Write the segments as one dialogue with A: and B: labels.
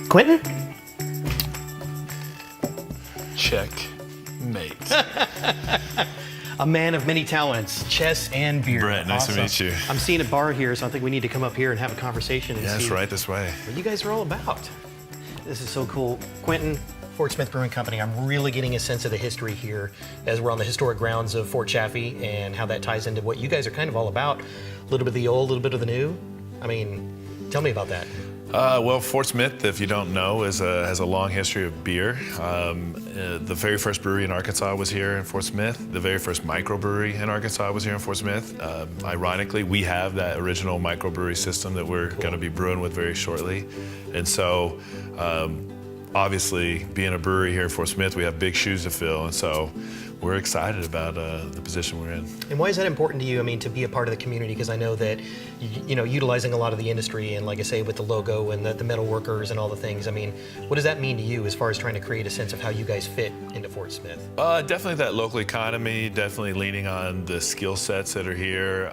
A: Quentin?
B: Checkmate.
A: A man of many talents, chess and beer.
B: Brett, nice to meet you.
A: I'm seeing a bar here, so I think we need to come up here and have a conversation and
B: Yes,
A: see
B: right this way.
A: what you guys are all about. This is so cool. Quentin, Fort Smith Brewing Company, I'm really getting a sense of the history here as we're on the historic grounds of Fort Chaffee and how that ties into what you guys are kind of all about. A little bit of the old, a little bit of the new. I mean, tell me about that.
B: Well, Fort Smith, if you don't know, has a long history of beer. The very first brewery in Arkansas was here in Fort Smith. The very first microbrewery in Arkansas was here in Fort Smith. Ironically, we have that original microbrewery system that we're going to be brewing with very shortly. And so, obviously, being a brewery here in Fort Smith, we have big shoes to fill. And so, we're excited about the position we're in.
A: And why is that important to you? I mean, to be a part of the community, because I know that, you know, utilizing a lot of the industry and, like I say, with the logo and the metal workers and all the things, I mean, what does that mean to you as far as trying to create a sense of how you guys fit into Fort Smith?
B: Definitely that local economy, definitely leaning on the skill sets that are here,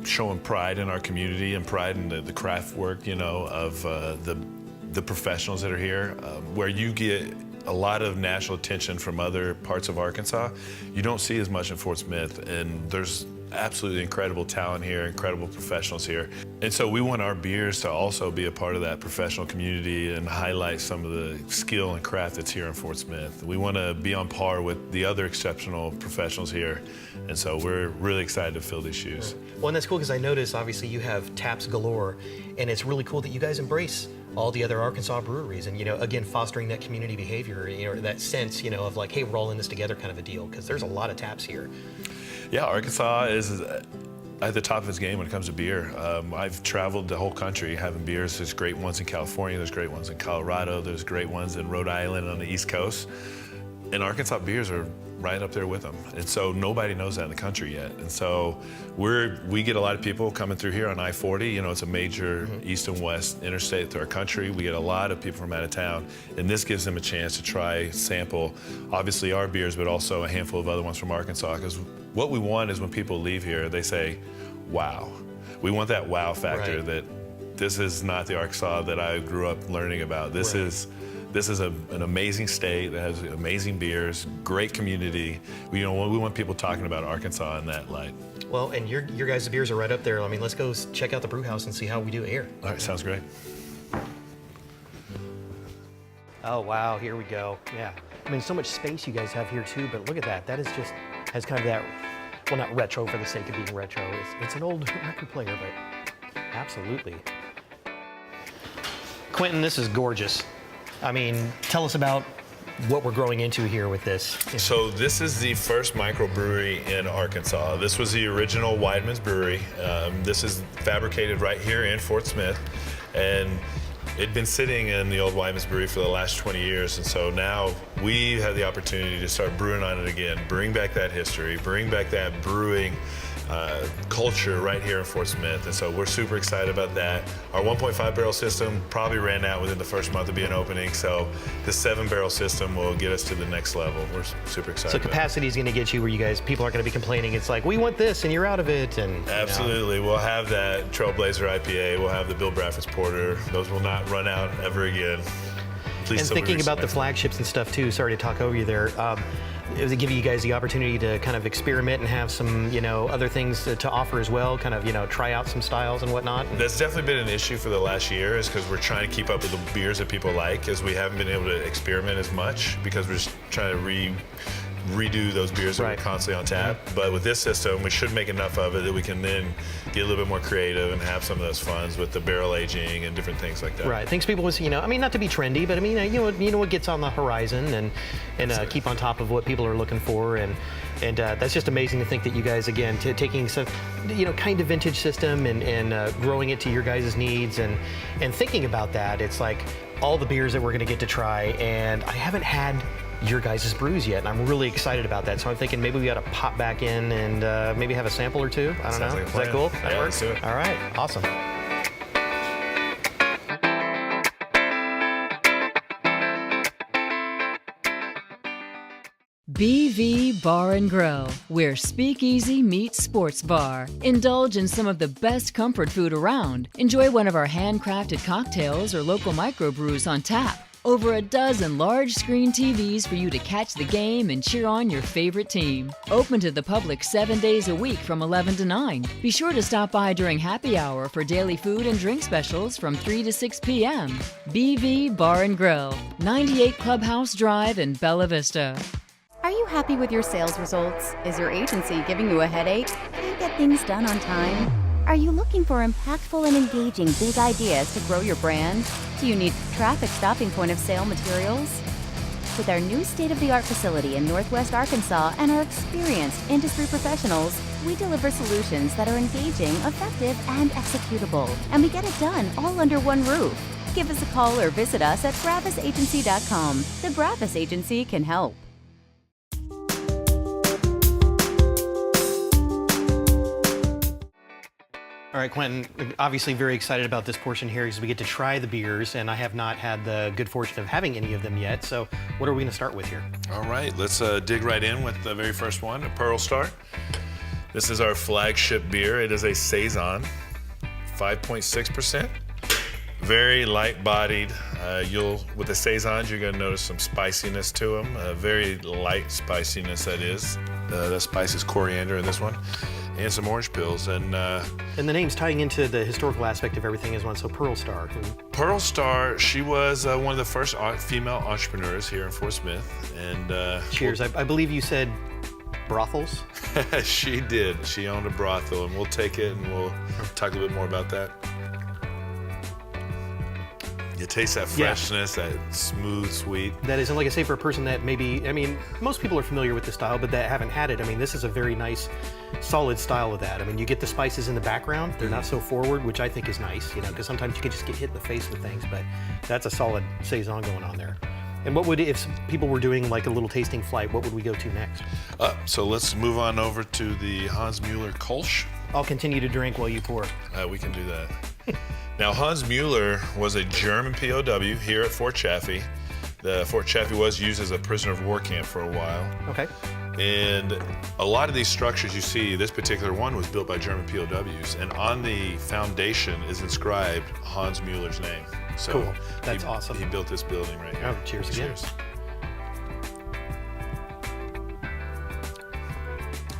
B: showing pride in our community and pride in the craft work, you know, of the professionals that are here, where you get a lot of national attention from other parts of Arkansas. You don't see as much in Fort Smith, and there's absolutely incredible talent here, incredible professionals here. And so we want our beers to also be a part of that professional community and highlight some of the skill and craft that's here in Fort Smith. We want to be on par with the other exceptional professionals here, and so we're really excited to fill these shoes.
A: Well, and that's cool because I noticed, obviously, you have taps galore, and it's really cool that you guys embrace all the other Arkansas breweries and, you know, again, fostering that community behavior, you know, that sense, you know, of like, hey, we're all in this together kind of a deal, because there's a lot of taps here.
B: Yeah, Arkansas is at the top of its game when it comes to beer. I've traveled the whole country having beers. There's great ones in California, there's great ones in Colorado, there's great ones in Rhode Island on the East Coast. And Arkansas beers are right up there with them. And so nobody knows that in the country yet. And so we get a lot of people coming through here on I-40. You know, it's a major east and west interstate through our country. We get a lot of people from out of town, and this gives them a chance to try, sample, obviously our beers, but also a handful of other ones from Arkansas. Because what we want is when people leave here, they say, wow. We want that wow factor, that this is not the Arkansas that I grew up learning about. This is an amazing state that has amazing beers, great community. We want people talking about Arkansas in that light.
A: Well, and your guys' beers are right up there. I mean, let's go check out the brew house and see how we do here.
B: All right, sounds great.
A: Oh, wow, here we go. Yeah. I mean, so much space you guys have here too, but look at that. That is just, has kind of that, well, not retro for the sake of being retro. It's an old record player, but absolutely. Quentin, this is gorgeous. I mean, tell us about what we're growing into here with this.
B: So this is the first microbrewery in Arkansas. This was the original Weidman's Brewery. This is fabricated right here in Fort Smith, and it'd been sitting in the old Weidman's Brewery for the last 20 years, and so now we have the opportunity to start brewing on it again, bring back that history, bring back that brewing culture right here in Fort Smith, and so we're super excited about that. Our 1.5 barrel system probably ran out within the first month of being opening, so the 7 barrel system will get us to the next level. We're super excited.
A: So capacity is going to get you where you guys, people aren't going to be complaining. It's like, we want this and you're out of it. And
B: absolutely, we'll have that Trailblazer IPA, we'll have the Bill Bradford's Porter. Those will not run out ever again.
A: And thinking about the flagships and stuff too, sorry to talk over you there, does it give you guys the opportunity to kind of experiment and have some, you know, other things to offer as well, kind of, you know, try out some styles and whatnot?
B: That's definitely been an issue for the last year, is because we're trying to keep up with the beers that people like, as we haven't been able to experiment as much because we're just trying to redo those beers that are constantly on tap. But with this system, we should make enough of it that we can then get a little bit more creative and have some of those funds with the barrel aging and different things like that.
A: Right, things people was, you know, I mean, not to be trendy, but I mean, you know what gets on the horizon, and keep on top of what people are looking for, and that's just amazing to think that you guys, again, taking some, you know, kind of vintage system and growing it to your guys' needs, and thinking about that, it's like all the beers that we're going to get to try, and I haven't had your guys' brews yet, and I'm really excited about that. So I'm thinking maybe we ought to pop back in and maybe have a sample or two. I don't know.
B: Like
A: is that cool? That
B: Let's
A: works?
B: do it.
A: All right, awesome.
C: BV Bar and Grill, where speakeasy meets sports bar. Indulge in some of the best comfort food around. Enjoy one of our handcrafted cocktails or local microbrews on tap. Over a dozen large screen TVs for you to catch the game and cheer on your favorite team. Open to the public 7 days a week from 11 to 9. Be sure to stop by during happy hour for daily food and drink specials from 3 to 6 p.m. BV Bar and Grill, 98 Clubhouse Drive in Bella Vista.
D: Are you happy with your sales results? Is your agency giving you a headache? Can't get things done on time? Are you looking for impactful and engaging big ideas to grow your brand? Do you need traffic stopping point of sale materials? With our new state-of-the-art facility in Northwest Arkansas and our experienced industry professionals, we deliver solutions that are engaging, effective, and executable. And we get it done all under one roof. Give us a call or visit us at BravisAgency.com. The Bravis Agency can help.
A: All right, Quentin, obviously very excited about this portion here because we get to try the beers, and I have not had the good fortune of having any of them yet. So what are we going to start with here?
B: All right, let's dig right in with the very first one, a Pearl Star. This is our flagship beer. It is a Saison, 5.6%. Very light-bodied. With the Saisons, you're going to notice some spiciness to them. Very light spiciness, that is. The spice is coriander in this one, and some orange pills. And
A: the name's tying into the historical aspect of everything as well. So Pearl Star.
B: Pearl Star, she was one of the first female entrepreneurs here in Fort Smith. And
A: cheers. I believe you said brothels.
B: She did. She owned a brothel, and we'll take it and we'll talk a little bit more about that. You taste that freshness, that smooth, sweet.
A: That is, and like I say, for a person that maybe, I mean, most people are familiar with the style, but that haven't had it, I mean, this is a very nice, solid style of that. I mean, you get the spices in the background. They're not so forward, which I think is nice, you know, because sometimes you can just get hit in the face with things, but that's a solid Saison going on there. And what would, if people were doing like a little tasting flight, what would we go to next?
B: So let's move on over to the Hans Mueller Kolsch.
A: I'll continue to drink while you pour.
B: We can do that. Now, Hans Mueller was a German POW here at Fort Chaffee. The Fort Chaffee was used as a prisoner of war camp for a while.
A: Okay.
B: And a lot of these structures you see, this particular one was built by German POWs, and on the foundation is inscribed Hans Mueller's name. So
A: cool. That's awesome.
B: He built this building right here.
A: Oh, cheers again.
B: Cheers.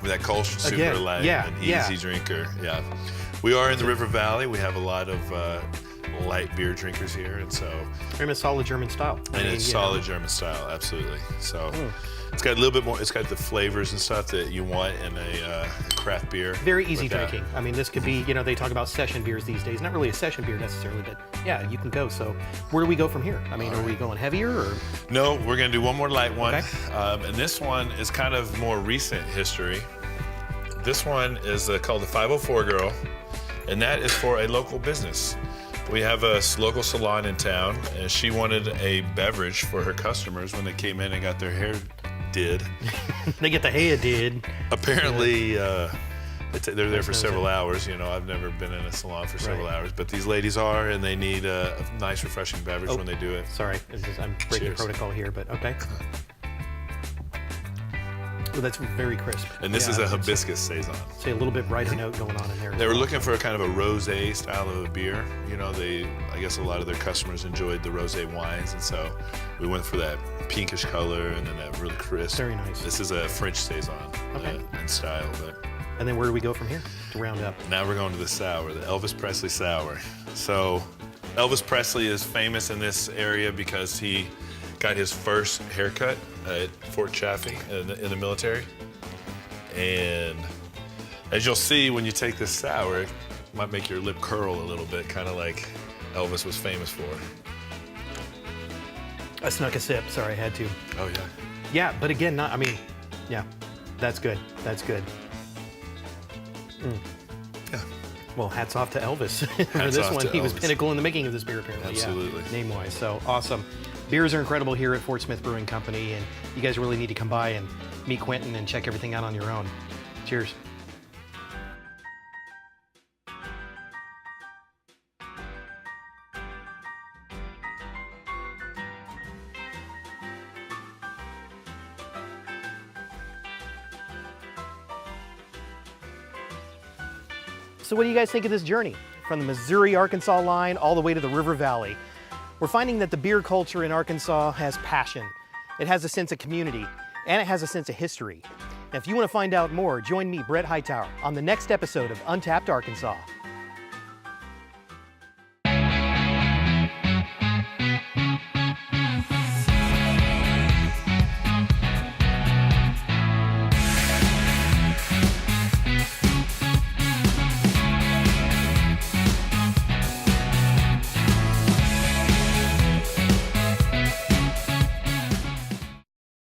B: With that Kolsch, super light, an easy drinker. Yeah. We are in the River Valley. We have a lot of light beer drinkers here, and so.
A: Very solid German style.
B: And it's solid German style, absolutely. So it's got a little bit more. It's got the flavors and stuff that you want in a craft beer.
A: Very easy drinking. I mean, this could be. You know, they talk about session beers these days. Not really a session beer necessarily, but yeah, you can go. So where do we go from here? I mean, are we going heavier or?
B: No, we're gonna do one more light one,
A: okay.
B: And this one is kind of more recent history. This one is called the 504 Girl, and that is for a local business. We have a local salon in town, and she wanted a beverage for her customers when they came in and got their hair did.
A: They get the hair did.
B: Apparently, they're there for several hours. You know, I've never been in a salon for several hours, but these ladies are, and they need a nice, refreshing beverage when they do it.
A: Sorry, I'm breaking protocol here, but okay. Well, that's very crisp.
B: And this is a hibiscus Saison.
A: Say a little bit brighter note going on in there.
B: They were looking for a kind of a rosé style of a beer. You know, I guess a lot of their customers enjoyed the rosé wines, and so we went for that pinkish color and then that really crisp.
A: Very nice.
B: This is a French Saison in style.
A: And then where do we go from here to round up?
B: Now we're going to the sour, the Elvis Presley sour. So Elvis Presley is famous in this area because he got his first haircut at Fort Chaffee in the military. And as you'll see when you take this sour, it might make your lip curl a little bit, kind of like Elvis was famous for.
A: I snuck a sip, sorry, I had to.
B: Oh yeah.
A: Yeah, but again, yeah, that's good, that's good.
B: Yeah.
A: Well, hats off to Elvis for this one. He was pinnacle in the making of this beer, apparently.
B: Absolutely.
A: Yeah, name-wise, so awesome. Beers are incredible here at Fort Smith Brewing Company, and you guys really need to come by and meet Quentin and check everything out on your own. Cheers. So what do you guys think of this journey? From the Missouri-Arkansas line all the way to the River Valley. We're finding that the beer culture in Arkansas has passion. It has a sense of community, and it has a sense of history. And if you want to find out more, join me, Brett Hightower, on the next episode of Untapped Arkansas.